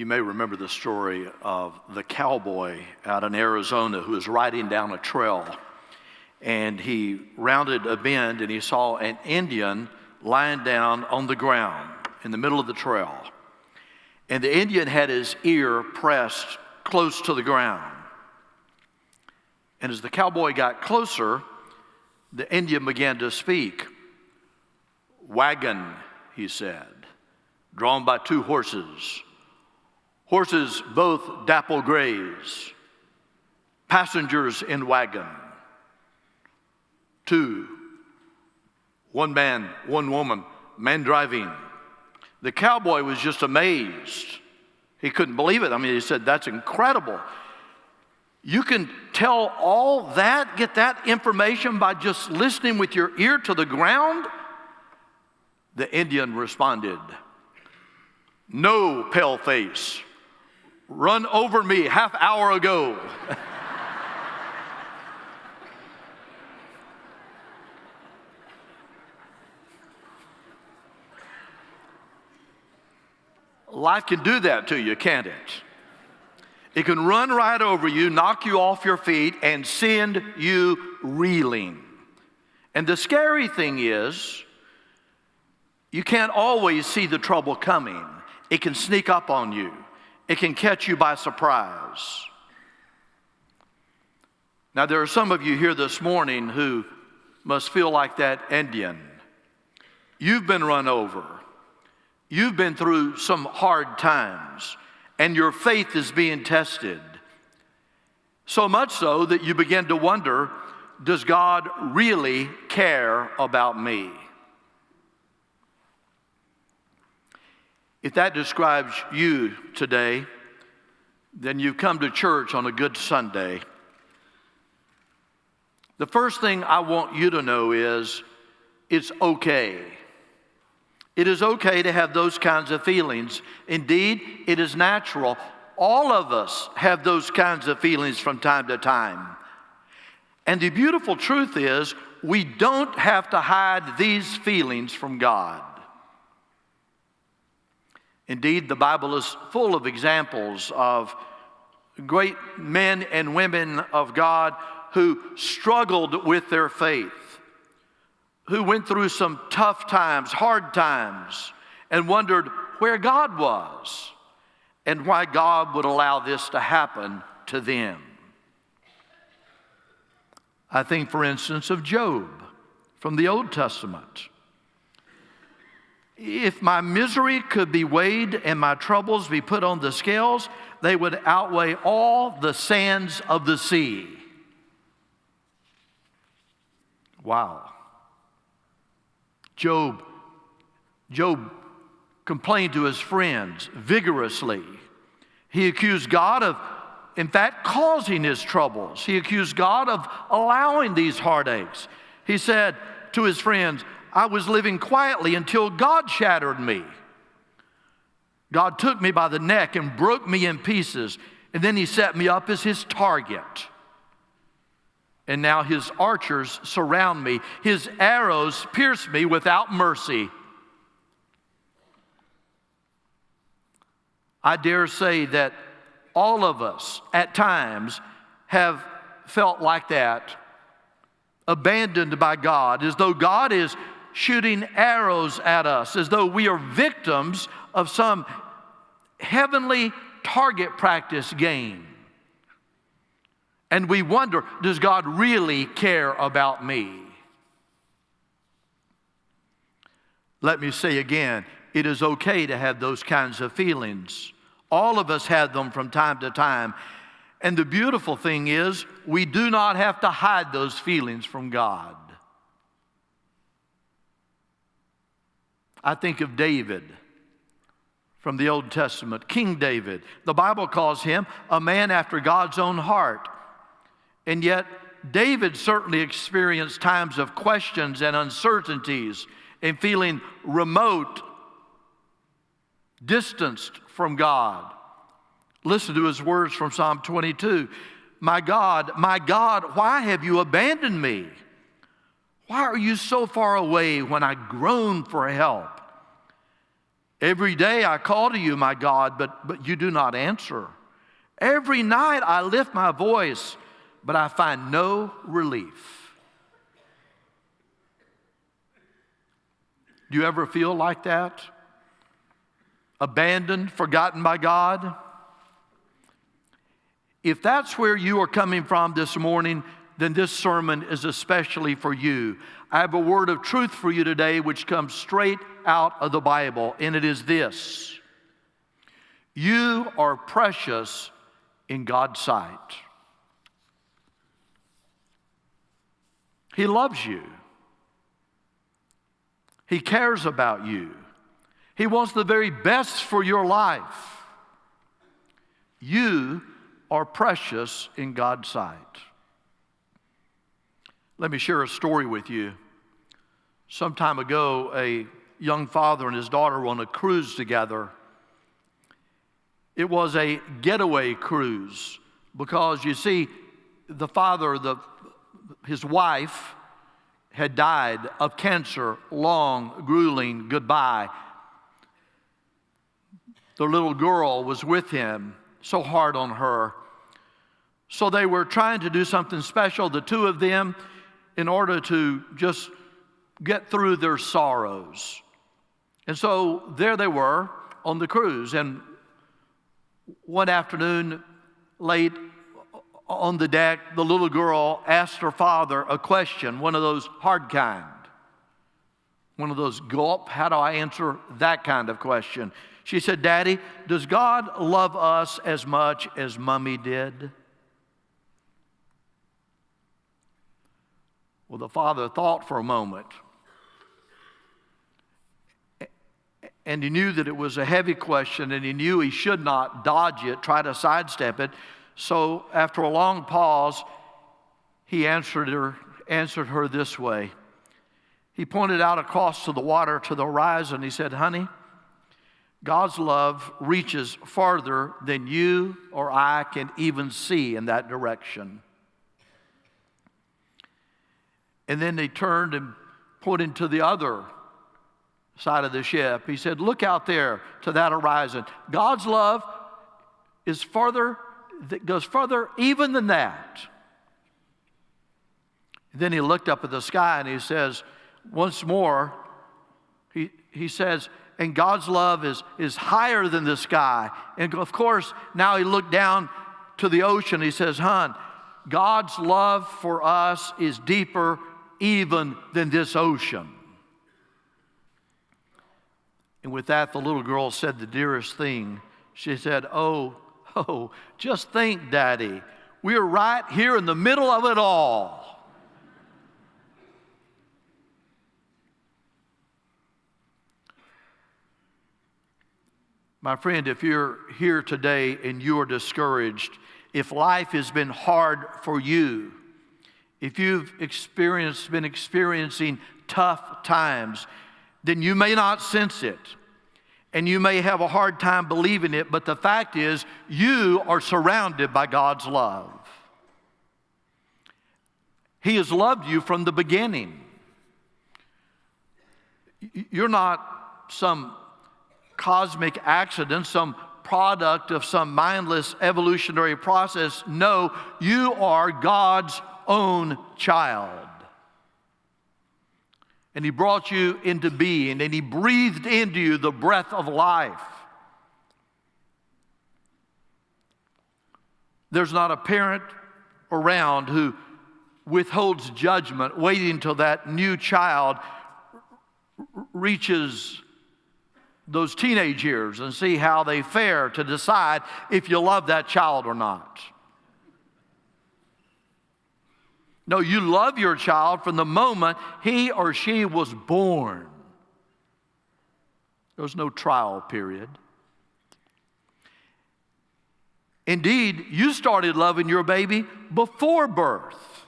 You may remember the story of the cowboy out in Arizona who was riding down a trail, and he rounded a bend and he saw an Indian lying down on the ground in the middle of the trail. And the Indian had his ear pressed close to the ground. And as the cowboy got closer, the Indian began to speak. "Wagon," he said, "drawn by 2 horses. Horses both dapple grays. Passengers in wagon. 2. 1 man, 1 woman, man driving." The cowboy was just amazed. He couldn't believe it. I mean, he said, "That's incredible. You can tell all that, get that information by just listening with your ear to the ground?" The Indian responded, "No, paleface. Run over me half hour ago." Life can do that to you, can't it? It can run right over you, knock you off your feet, and send you reeling. And the scary thing is, you can't always see the trouble coming. It can sneak up on you. It can catch you by surprise. Now, there are some of you here this morning who must feel like that Indian. You've been run over. You've been through some hard times, and your faith is being tested. So much so that you begin to wonder, does God really care about me? If that describes you today, then you've come to church on a good Sunday. The first thing I want you to know is it's okay. It is okay to have those kinds of feelings. Indeed, it is natural. All of us have those kinds of feelings from time to time. And the beautiful truth is, we don't have to hide these feelings from God. Indeed, the Bible is full of examples of great men and women of God who struggled with their faith, who went through some tough times, hard times, and wondered where God was and why God would allow this to happen to them. I think, for instance, of Job from the Old Testament. If my misery could be weighed and my troubles be put on the scales, they would outweigh all the sands of the sea. Wow. Job complained to his friends vigorously. He accused God of, in fact, causing his troubles. He accused God of allowing these heartaches. He said to his friends, "I was living quietly until God shattered me. God took me by the neck and broke me in pieces, and then he set me up as his target. And now his archers surround me. His arrows pierce me without mercy." I dare say that all of us at times have felt like that, abandoned by God, as though God is shooting arrows at us, as though we are victims of some heavenly target practice game. And we wonder, does God really care about me? Let me say again, it is okay to have those kinds of feelings. All of us have them from time to time. And the beautiful thing is, we do not have to hide those feelings from God. I think of David from the Old Testament, King David. The Bible calls him a man after God's own heart. And yet, David certainly experienced times of questions and uncertainties and feeling remote, distanced from God. Listen to his words from Psalm 22. My God, why have you abandoned me? Why are you so far away when I groan for help?" Every day I call to you, my God, but you do not answer. Every night I lift my voice, but I find no relief. Do you ever feel like that? Abandoned, forgotten by God? If that's where you are coming from this morning, then this sermon is especially for you. I have a word of truth for you today which comes straight out of the Bible, and it is this: you are precious in God's sight. He loves you. He cares about you. He wants the very best for your life. You are precious in God's sight. Let me share a story with you. Some time ago, a young father and his daughter were on a cruise together. It was a getaway cruise because, you see, the father, his wife, had died of cancer, long, grueling goodbye. The little girl was with him, so hard on her. So they were trying to do something special, the two of them, in order to just get through their sorrows. And so there they were on the cruise. And one afternoon, late on the deck, the little girl asked her father a question, one of those hard kind. One of those gulp, how do I answer that kind of question? She said, "Daddy, does God love us as much as Mommy did?" Well, the father thought for a moment. And he knew that it was a heavy question, and he knew he should not dodge it, try to sidestep it. So after a long pause, he answered her this way. He pointed out across to the water, to the horizon. He said, "Honey, God's love reaches farther than you or I can even see in that direction." And then they turned and pointed to the other side of the ship. He said, "Look out there to that horizon. God's love is farther, that goes further even than that." Then he looked up at the sky and he says, once more, he says, "And God's love is higher than the sky." And of course, now he looked down to the ocean. He says, "Hon, God's love for us is deeper even than this ocean." And with that, the little girl said the dearest thing. She said, oh, just think, Daddy, we're right here in the middle of it all." My friend, if you're here today and you are discouraged, if life has been hard for you, if you've been experiencing tough times, then you may not sense it, and you may have a hard time believing it, but the fact is, you are surrounded by God's love. He has loved you from the beginning. You're not some cosmic accident, some product of some mindless evolutionary process. No, you are God's own child. And He brought you into being, and He breathed into you the breath of life. There's not a parent around who withholds judgment, waiting until that new child reaches those teenage years and see how they fare to decide if you love that child or not. No, you love your child from the moment he or she was born. There was no trial period. Indeed, you started loving your baby before birth.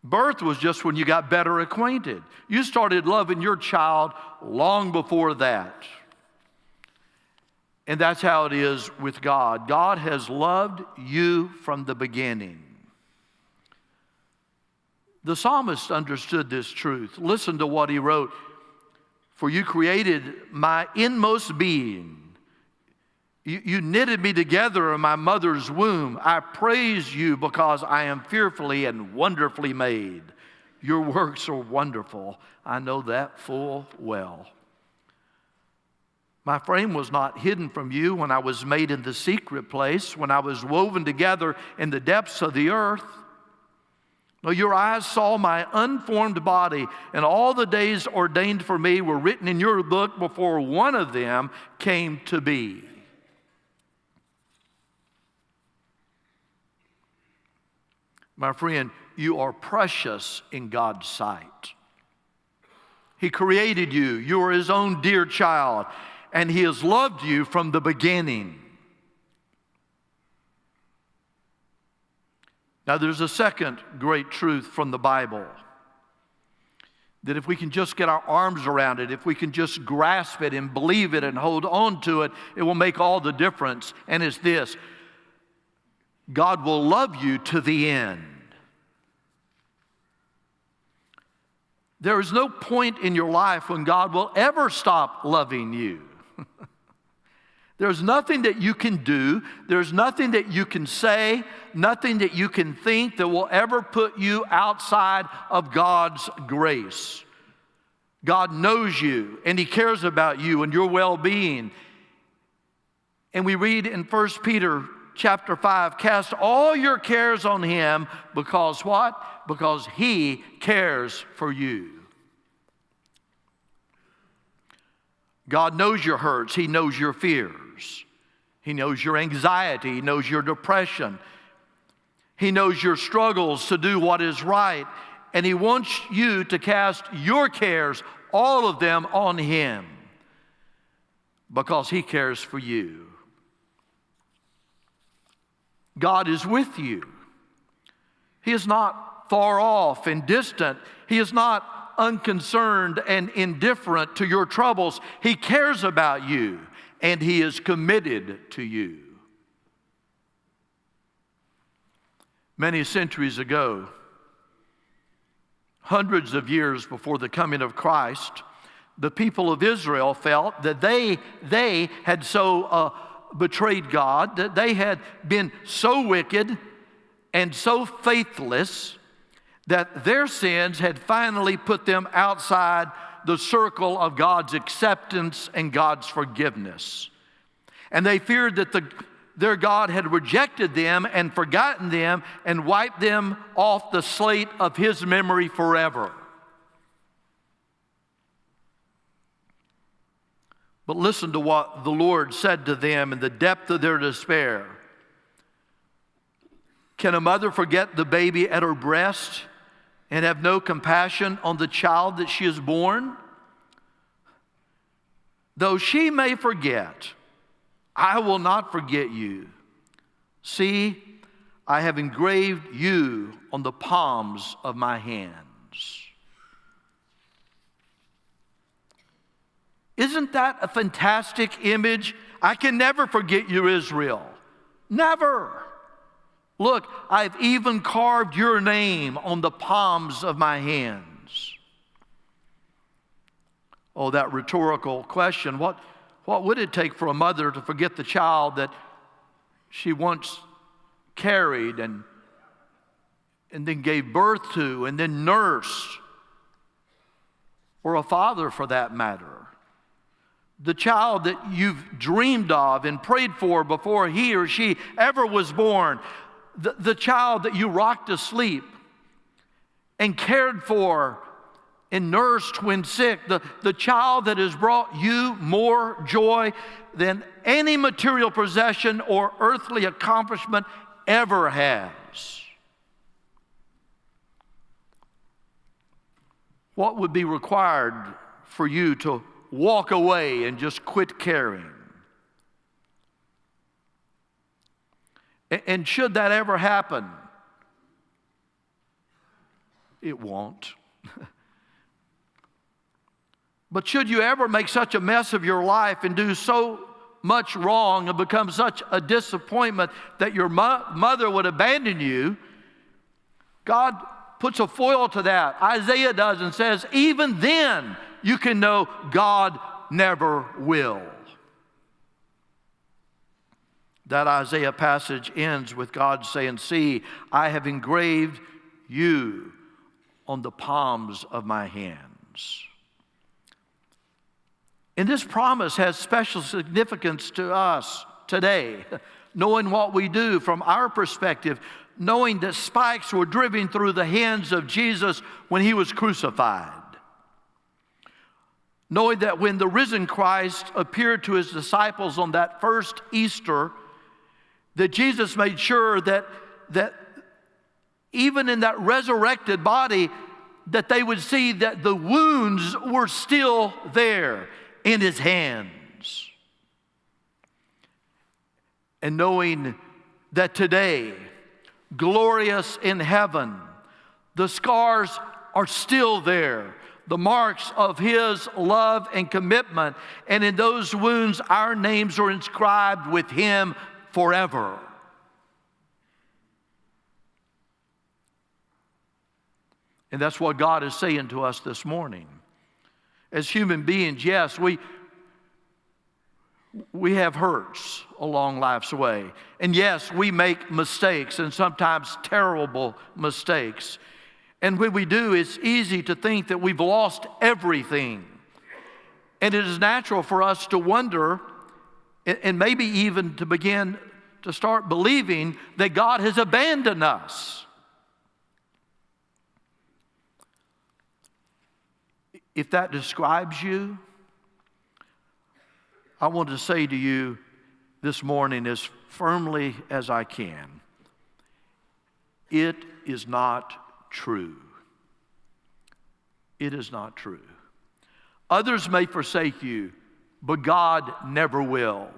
Birth was just when you got better acquainted. You started loving your child long before that. And that's how it is with God. God has loved you from the beginning. The psalmist understood this truth. Listen to what he wrote. For you created my inmost being. You knitted me together in my mother's womb. I praise you because I am fearfully and wonderfully made. Your works are wonderful. I know that full well. My frame was not hidden from you when I was made in the secret place, when I was woven together in the depths of the earth. No, your eyes saw my unformed body, and all the days ordained for me were written in your book before one of them came to be. My friend, you are precious in God's sight. He created you. You are His own dear child, and He has loved you from the beginning. Now, there's a second great truth from the Bible, that if we can just get our arms around it, if we can just grasp it and believe it and hold on to it, it will make all the difference. And it's this: God will love you to the end. There is no point in your life when God will ever stop loving you. There's nothing that you can do, there's nothing that you can say, nothing that you can think that will ever put you outside of God's grace. God knows you, and He cares about you and your well-being. And we read in 1 Peter chapter 5, cast all your cares on Him because what? Because He cares for you. God knows your hurts. He knows your fears. He knows your anxiety. He knows your depression. He knows your struggles to do what is right. And He wants you to cast your cares, all of them, on Him because He cares for you. God is with you. He is not far off and distant. He is not unconcerned and indifferent to your troubles. He cares about you, and He is committed to you. Many centuries ago, hundreds of years before the coming of Christ, the people of Israel felt that they had so betrayed God, that they had been so wicked and so faithless that their sins had finally put them outside the circle of God's acceptance and God's forgiveness. And they feared that their God had rejected them and forgotten them and wiped them off the slate of His memory forever. But listen to what the Lord said to them in the depth of their despair. Can a mother forget the baby at her breast and have no compassion on the child that she has born? Though she may forget, I will not forget you. See, I have engraved you on the palms of my hands. Isn't that a fantastic image? I can never forget you, Israel. Never. Look, I've even carved your name on the palms of my hands. Oh, that rhetorical question. What would it take for a mother to forget the child that she once carried and then gave birth to and then nursed? Or a father, for that matter. The child that you've dreamed of and prayed for before he or she ever was born. The child that you rocked to sleep and cared for and nursed when sick. The child that has brought you more joy than any material possession or earthly accomplishment ever has. What would be required for you to walk away and just quit caring? And should that ever happen, it won't. But should you ever make such a mess of your life and do so much wrong and become such a disappointment that your mother would abandon you, God puts a foil to that. Isaiah does and says, even then you can know God never will. That Isaiah passage ends with God saying, "See, I have engraved you on the palms of my hands." And this promise has special significance to us today, knowing what we do from our perspective, knowing that spikes were driven through the hands of Jesus when he was crucified. Knowing that when the risen Christ appeared to his disciples on that first Easter, that Jesus made sure that even in that resurrected body, that they would see that the wounds were still there in his hands. And knowing that today, glorious in heaven, the scars are still there, the marks of his love and commitment, and in those wounds our names are inscribed with him forever. And that's what God is saying to us this morning. As human beings, yes, we have hurts along life's way. And yes, we make mistakes, and sometimes terrible mistakes. And when we do, it's easy to think that we've lost everything. And it is natural for us to wonder, and maybe even to begin to start believing that God has abandoned us. If that describes you, I want to say to you this morning as firmly as I can, it is not true. It is not true. Others may forsake you, but God never will.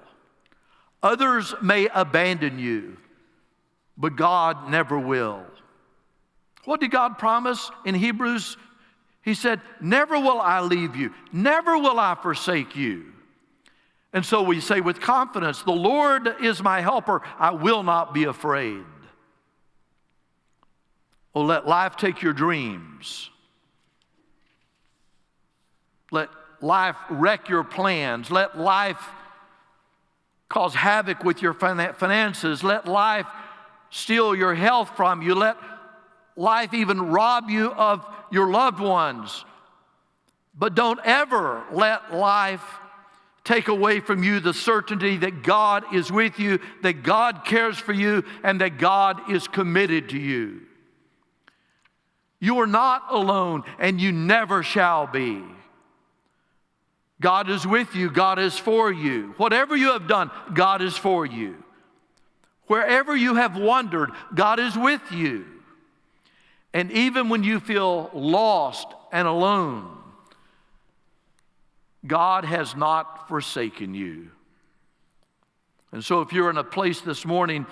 Others may abandon you, but God never will. What did God promise in Hebrews? He said, "Never will I leave you. Never will I forsake you." And so we say with confidence, "The Lord is my helper. I will not be afraid." Oh, let life take your dreams. Let life wreck your plans. Let life cause havoc with your finances. Let life steal your health from you. Let life even rob you of your loved ones. But don't ever let life take away from you the certainty that God is with you, that God cares for you, and that God is committed to you. You are not alone, and you never shall be. God is with you. God is for you. Whatever you have done, God is for you. Wherever you have wandered, God is with you. And even when you feel lost and alone, God has not forsaken you. And so if you're in a place this morning,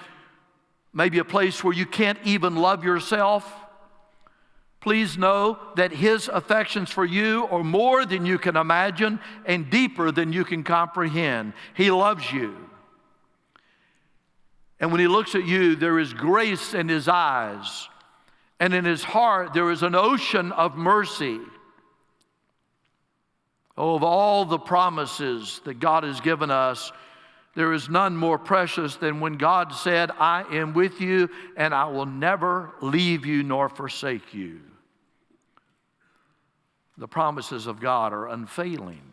maybe a place where you can't even love yourself, please know that his affections for you are more than you can imagine and deeper than you can comprehend. He loves you. And when he looks at you, there is grace in his eyes. And in his heart, there is an ocean of mercy. Oh, of all the promises that God has given us, there is none more precious than when God said, "I am with you, and I will never leave you nor forsake you." The promises of God are unfailing.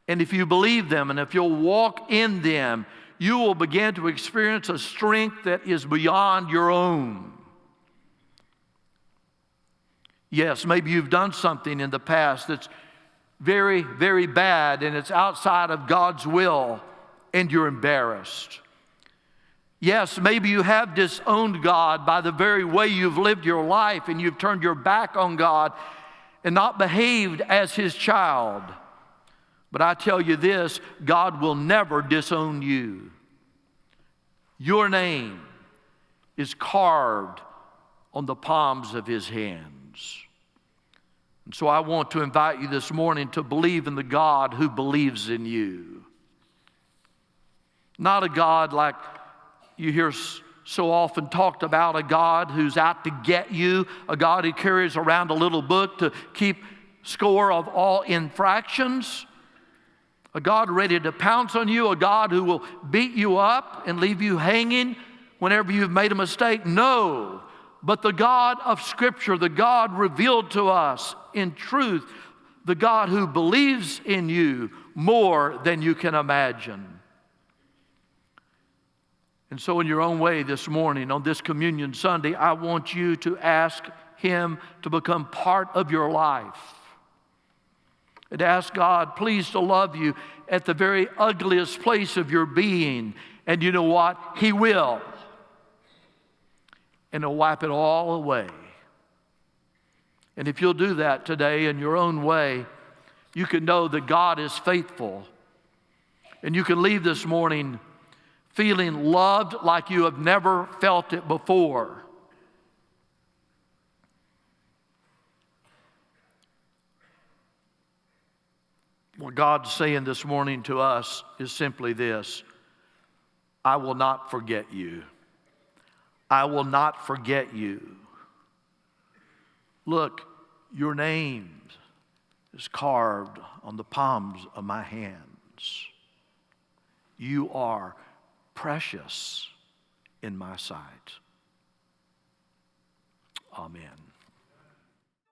And if you believe them, and if you'll walk in them, you will begin to experience a strength that is beyond your own. Yes, maybe you've done something in the past that's very, very bad, and it's outside of God's will, and you're embarrassed. Yes, maybe you have disowned God by the very way you've lived your life, and you've turned your back on God and not behaved as his child. But I tell you this, God will never disown you. Your name is carved on the palms of his hands. And so I want to invite you this morning to believe in the God who believes in you. Not a God like you hear so often talked about, a God who's out to get you, a God who carries around a little book to keep score of all infractions, a God ready to pounce on you, a God who will beat you up and leave you hanging whenever you've made a mistake. No, but the God of Scripture, the God revealed to us in truth, the God who believes in you more than you can imagine. And so in your own way this morning, on this Communion Sunday, I want you to ask Him to become part of your life. And ask God, please, to love you at the very ugliest place of your being. And you know what? He will. And He'll wipe it all away. And if you'll do that today in your own way, you can know that God is faithful. And you can leave this morning feeling loved like you have never felt it before. What God's saying this morning to us is simply this: I will not forget you. I will not forget you. Look, your name is carved on the palms of my hands. You are precious in my sight. Amen.